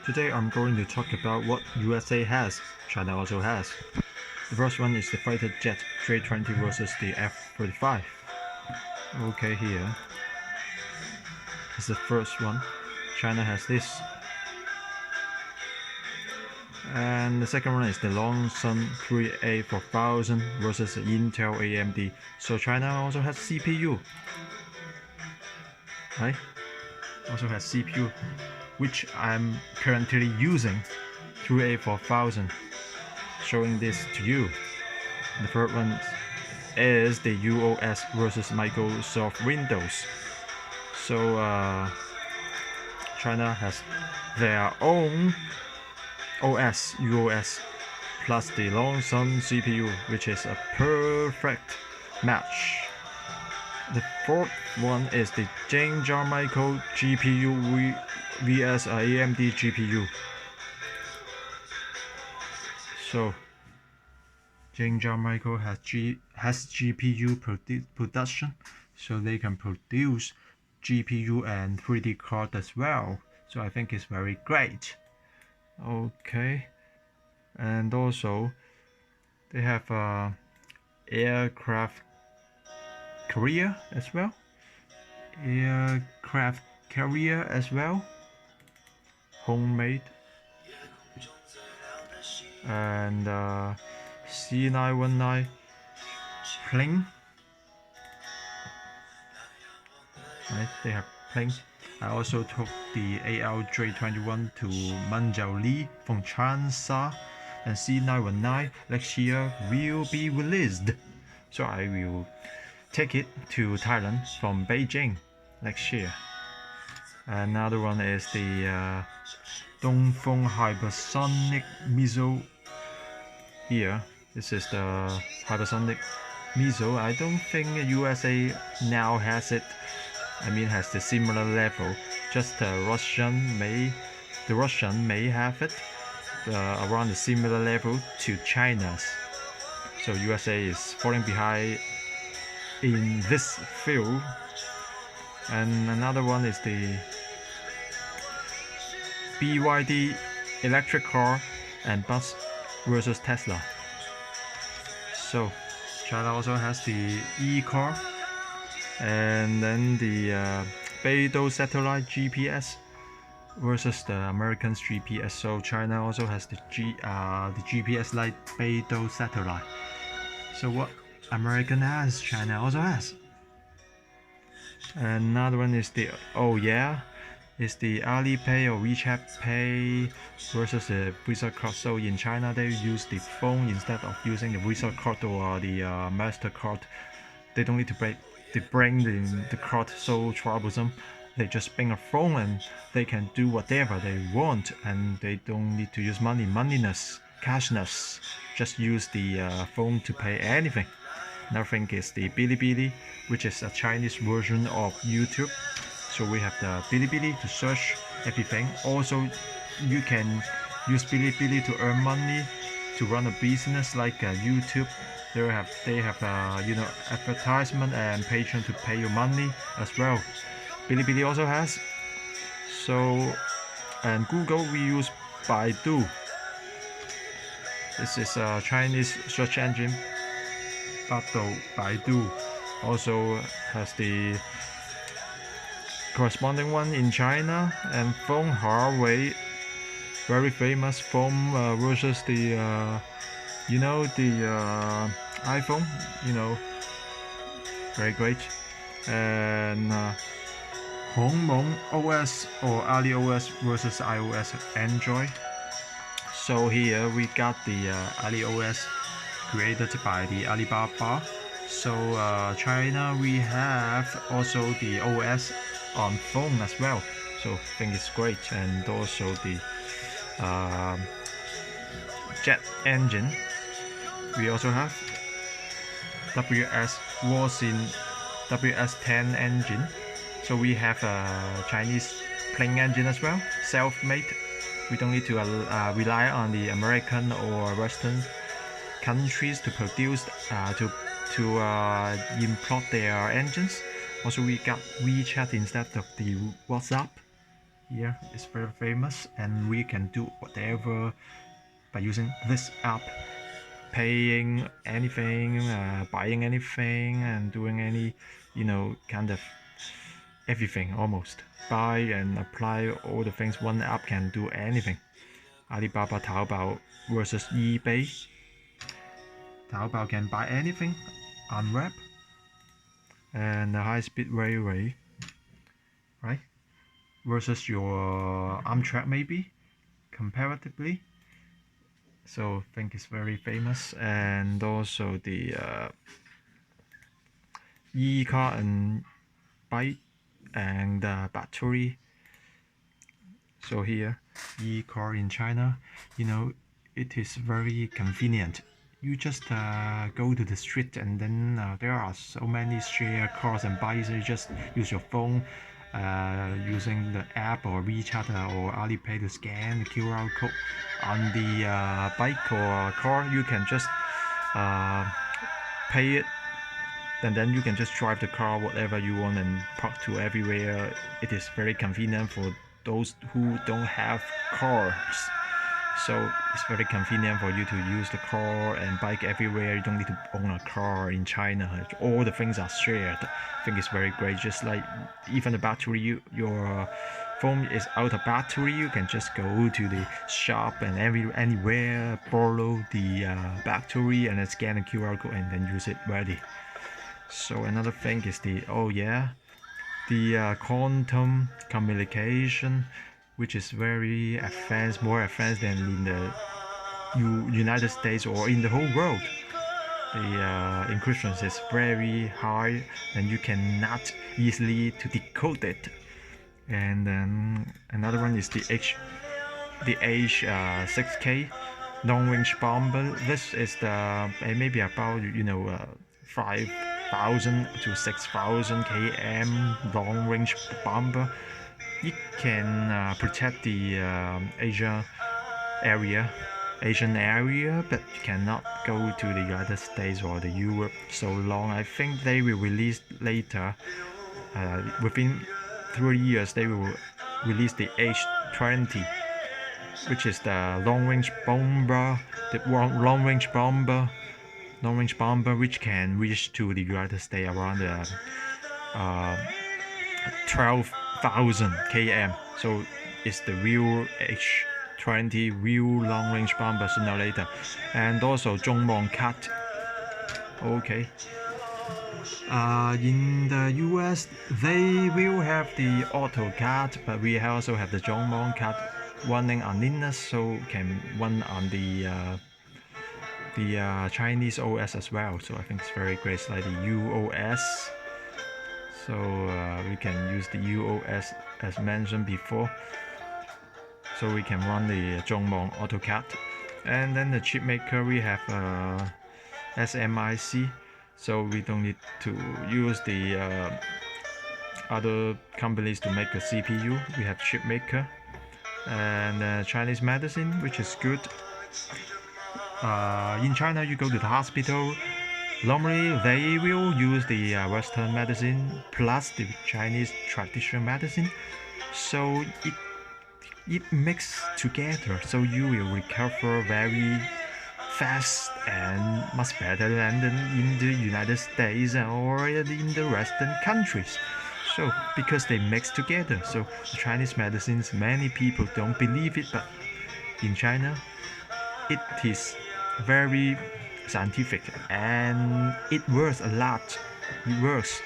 Today I'm going to talk about what USA has, China also has. The first one is the fighter jet J-20 versus the F-35. Okay, here is the first one. China has this. And the second one is the Longsun 3A4000 versus the Intel AMD. So China also has CPU, right? Also has CPU, which I'm currently using 3A4000. Showing this to you. The third one is the UOS versus Microsoft Windows. So China has their own OS, UOS, plus the Longsun CPU, which is a perfect match. The fourth one is the Jingjiang Micro GPU vs AMD GPU. So Jingjiang Micro has GPU production, so they can produce GPU and 3D card as well. So I think it's very great. Okay, and also they have aircraft carrier as well. Homemade. And C919 plane. Right, they have planes. I also took the ALJ21 to Manjiuli from Changsha, and C919 next year will be released. So I will take it to Thailand from Beijing next year. Another one is the Dongfeng hypersonic missile. Here, this is the hypersonic missile. I don't think USA now has it. I mean, has the similar level. Just the Russian may have it around the similar level to China's. So USA is falling behind in this field. And another one is the BYD electric car and bus versus Tesla. So China also has the e-car, and then the Beidou satellite GPS versus the American's GPS. So China also has the GPS like Beidou satellite. So what American has, China also has. Another one is the is the Alipay or WeChat Pay versus the Visa card. So in China they use the phone instead of using the Visa card or the MasterCard. They don't need to bring the card so troublesome. They just bring a phone and they can do whatever they want, and they don't need to use moneyness, cashness. Just use the phone to pay anything. Another thing is the Bilibili, which is a Chinese version of YouTube. So we have the Bilibili to search everything. Also, you can use Bilibili to earn money, to run a business like YouTube. They have advertisement and Patreon to pay you money as well. Bilibili also has. So, and Google, we use Baidu. This is a Chinese search engine. Baidu also has the corresponding one in China. And phone Huawei, very famous phone versus the iPhone, very great. And Hongmeng OS or Ali OS versus iOS Android. So here we got the Ali OS created by the Alibaba. So China, we have also the OS on phone as well. So I think it's great. And also the jet engine. We also have WS10 engine. So we have a Chinese plane engine as well, self-made. We don't need to rely on the American or Western countries to produce to import their engines. Also, we got WeChat instead of the WhatsApp. here is very famous, and we can do whatever by using this app, paying anything, buying anything, and doing any, kind of everything almost. Buy and apply all the things. One app can do anything. Alibaba Taobao versus eBay. Taobao can buy anything on web, and the high-speed railway, right? Versus your Amtrak maybe, comparatively. So I think it's very famous, and also the e-car and bike and battery. So here, e-car in China, it is very convenient. You just go to the street, and then there are so many share cars and bikes. You just use your phone, using the app or WeChat or Alipay to scan the QR code on the bike or car. You can just pay it, and then you can just drive the car whatever you want and park to everywhere. It is very convenient for those who don't have cars. So it's very convenient for you to use the car and bike everywhere. You don't need to own a car in China. All the things are shared. I think it's very great. Just like even the battery, your phone is out of battery, you can just go to the shop and anywhere, borrow the battery and then scan the QR code and then use it ready. So another thing is the quantum communication, which is very advanced, more advanced than in the United States or in the whole world. The encryption is very high, and you cannot easily to decode it. And then another one is the H6K long-range bomber. This is the maybe about 5,000 to 6,000 km long-range bomber. It can protect the Asian area, but you cannot go to the United States or the Europe so long. I think they will release later. Within 3 years, they will release the H20, which is the long-range bomber, which can reach to the United States around 12,000 km. So it's the real H20 real long-range bomber sooner or later. And also Zhongmong Cat. Okay. In the US, they will have the AutoCAD, but we also have the Zhongmong Cat running on Linux, so can run on the Chinese OS as well. So I think it's very great. It's like the UOS. So we can use the UOS as mentioned before. So we can run the Zhongmong AutoCAD. And then the chip maker, we have SMIC. So we don't need to use the other companies to make a CPU. We have chip maker and Chinese medicine, which is good. In China, you go to the hospital, normally they will use the Western medicine plus the Chinese traditional medicine, so it mixes together, so you will recover very fast and much better than in the United States or in the Western countries. So because they mix together, so the Chinese medicines, many people don't believe it, but in China it is very scientific and it works a lot. It works.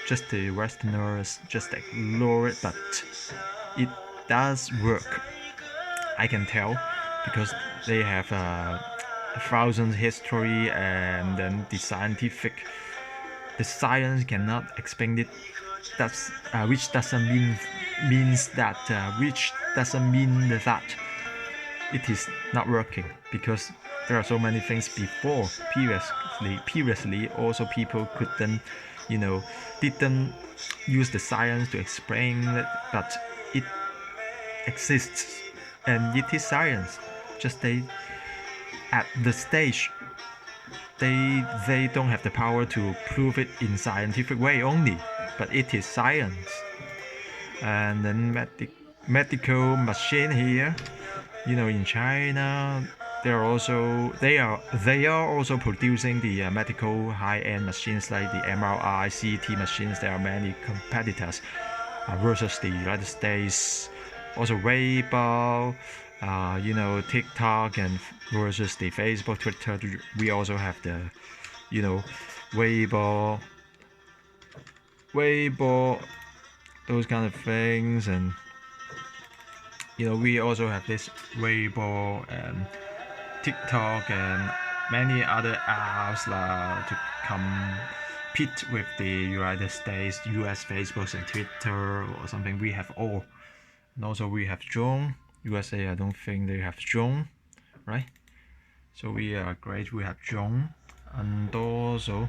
Just the Westerners just ignore it, but it does work. I can tell because they have a thousand history, and then the science cannot explain it. That's which doesn't mean that it is not working, because there are so many things before previously also people couldn't didn't use the science to explain it, but it exists and it is science. Just they at the stage they don't have the power to prove it in scientific way only, but it is science. And then medical machine here. In China, they are also producing the medical high-end machines like the MRI, CT machines. There are many competitors versus the United States. Also Weibo, TikTok, and versus the Facebook, Twitter. We also have the, Weibo, those kind of things, and we also have this Weibo and TikTok and many other apps to compete with the United States, US Facebook and Twitter or something. We have all. And also we have Zhong. USA, I don't think they have Zhong, right? So we are great. We have Zhong, and also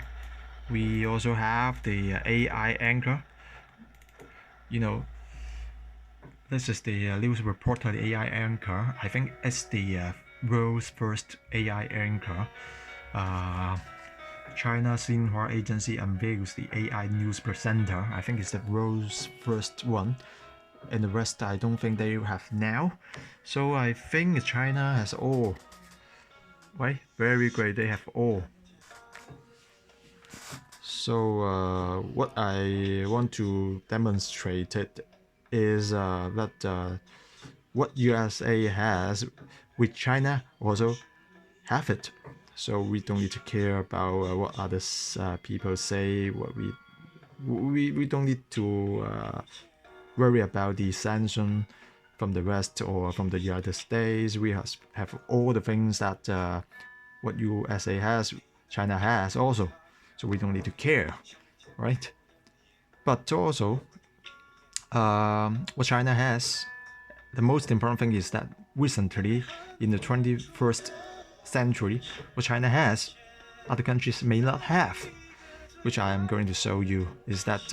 we also have the AI anchor. This is the news reporter, the AI anchor. I think it's the world's first AI anchor. China Xinhua Agency unveils the AI news presenter. I think it's the world's first one, and the rest I don't think they have now. So I think China has all. Right? Very great. They have all. So what I want to demonstrate it is that what USA has, with China also have it. So we don't need to care about what others people say. What we don't need to worry about the sanction from the West or from the United States. We have all the things that what USA has, China has also. So we don't need to care, right? But also, what China has, the most important thing is that recently, in the 21st century, what China has, other countries may not have, which I am going to show you, is that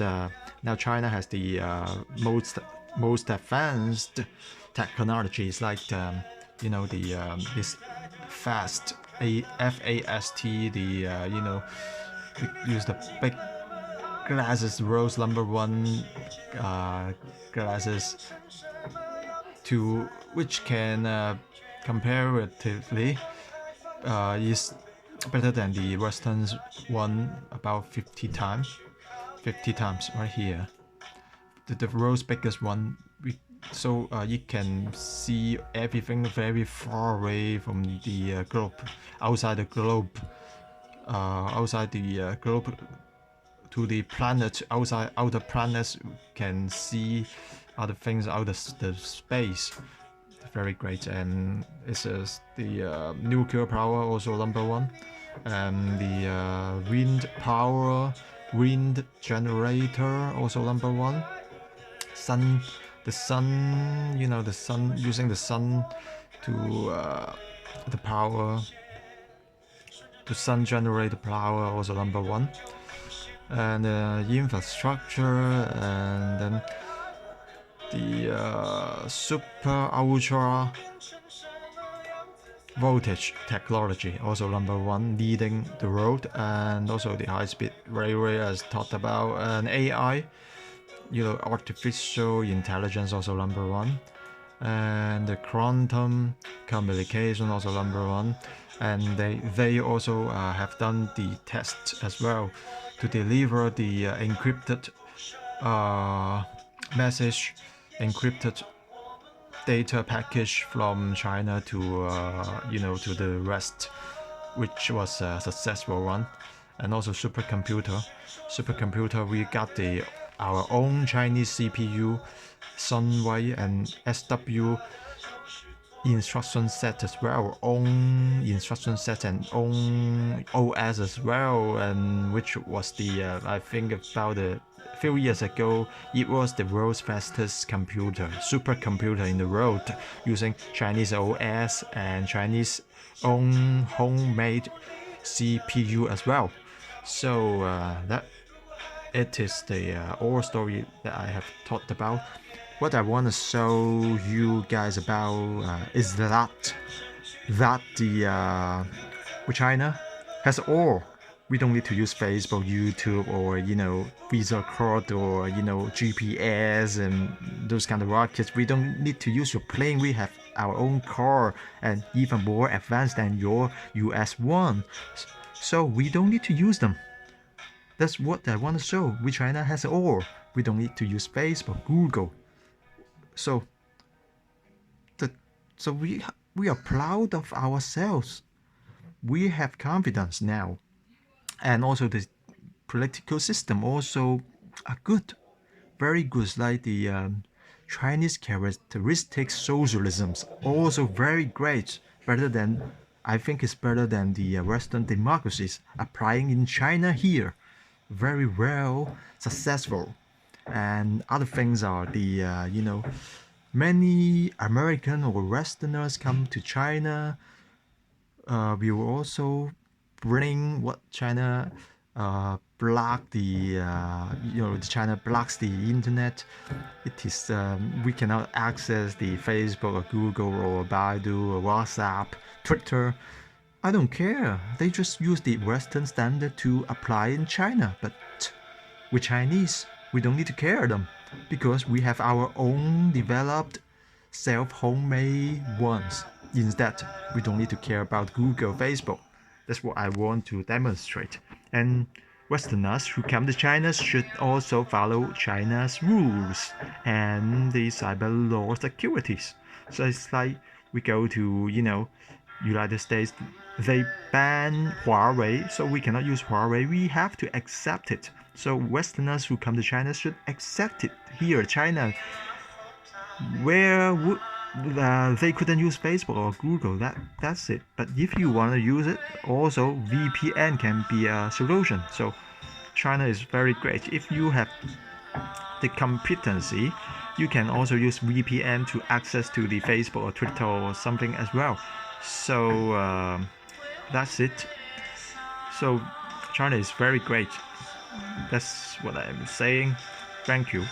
now China has the most advanced technologies, like this FAST, FAST, use the big glasses, world's #1 glasses, to which can comparatively is better than the Western one about 50 times. 50 times right here. The world's biggest one. So you can see everything very far away from the globe, outside the globe. To the planet, outer planets can see other things out of the space. Very great. And it's the nuclear power also #1, and the wind generator also #1. The sun, using the sun to the power, to sun generate the power also #1. And infrastructure, and then the super ultra voltage technology also #1, leading the road, and also the high-speed railway as talked about, and AI, artificial intelligence also #1, and the quantum communication also #1, and they also have done the tests as well to deliver the encrypted message, encrypted data package from China to to the West, which was a successful one. And also supercomputer, we got our own Chinese CPU, Sunway, and SW instruction set as well, own instruction set and own OS as well, and which was the I think about a few years ago, it was the world's fastest supercomputer in the world, using Chinese OS and Chinese own homemade CPU as well. So that it is the whole story that I have talked about. What I want to show you guys about is that the China has all. We don't need to use Facebook, YouTube, or Visa card, or GPS and those kind of rockets. We don't need to use your plane. We have our own car and even more advanced than your US one. So we don't need to use them. That's what I want to show. China has it all. We don't need to use Facebook, Google. So we are proud of ourselves. We have confidence now, and also the political system also are good, very good. Like the Chinese characteristic socialisms, also very great. Better than I think it's better than the Western democracies applying in China here. Very well successful. And other things are the many American or Westerners come to China. We will also bring what China block the China blocks the internet. It is we cannot access the Facebook or Google or Baidu or WhatsApp, Twitter. I don't care. They just use the Western standard to apply in China. But we're Chinese. We don't need to care them because we have our own developed self-homemade ones. Instead, we don't need to care about Google, Facebook. That's what I want to demonstrate. And Westerners who come to China should also follow China's rules and the cyber law securities. So it's like we go to, United States, they ban Huawei, so we cannot use Huawei. We have to accept it. So Westerners who come to China should accept it. Here, China, where they couldn't use Facebook or Google, that's it. But if you want to use it, also VPN can be a solution. So China is very great. If you have the competency, you can also use VPN to access to the Facebook or Twitter or something as well. So that's it. So China is very great. That's what I'm saying. Thank you.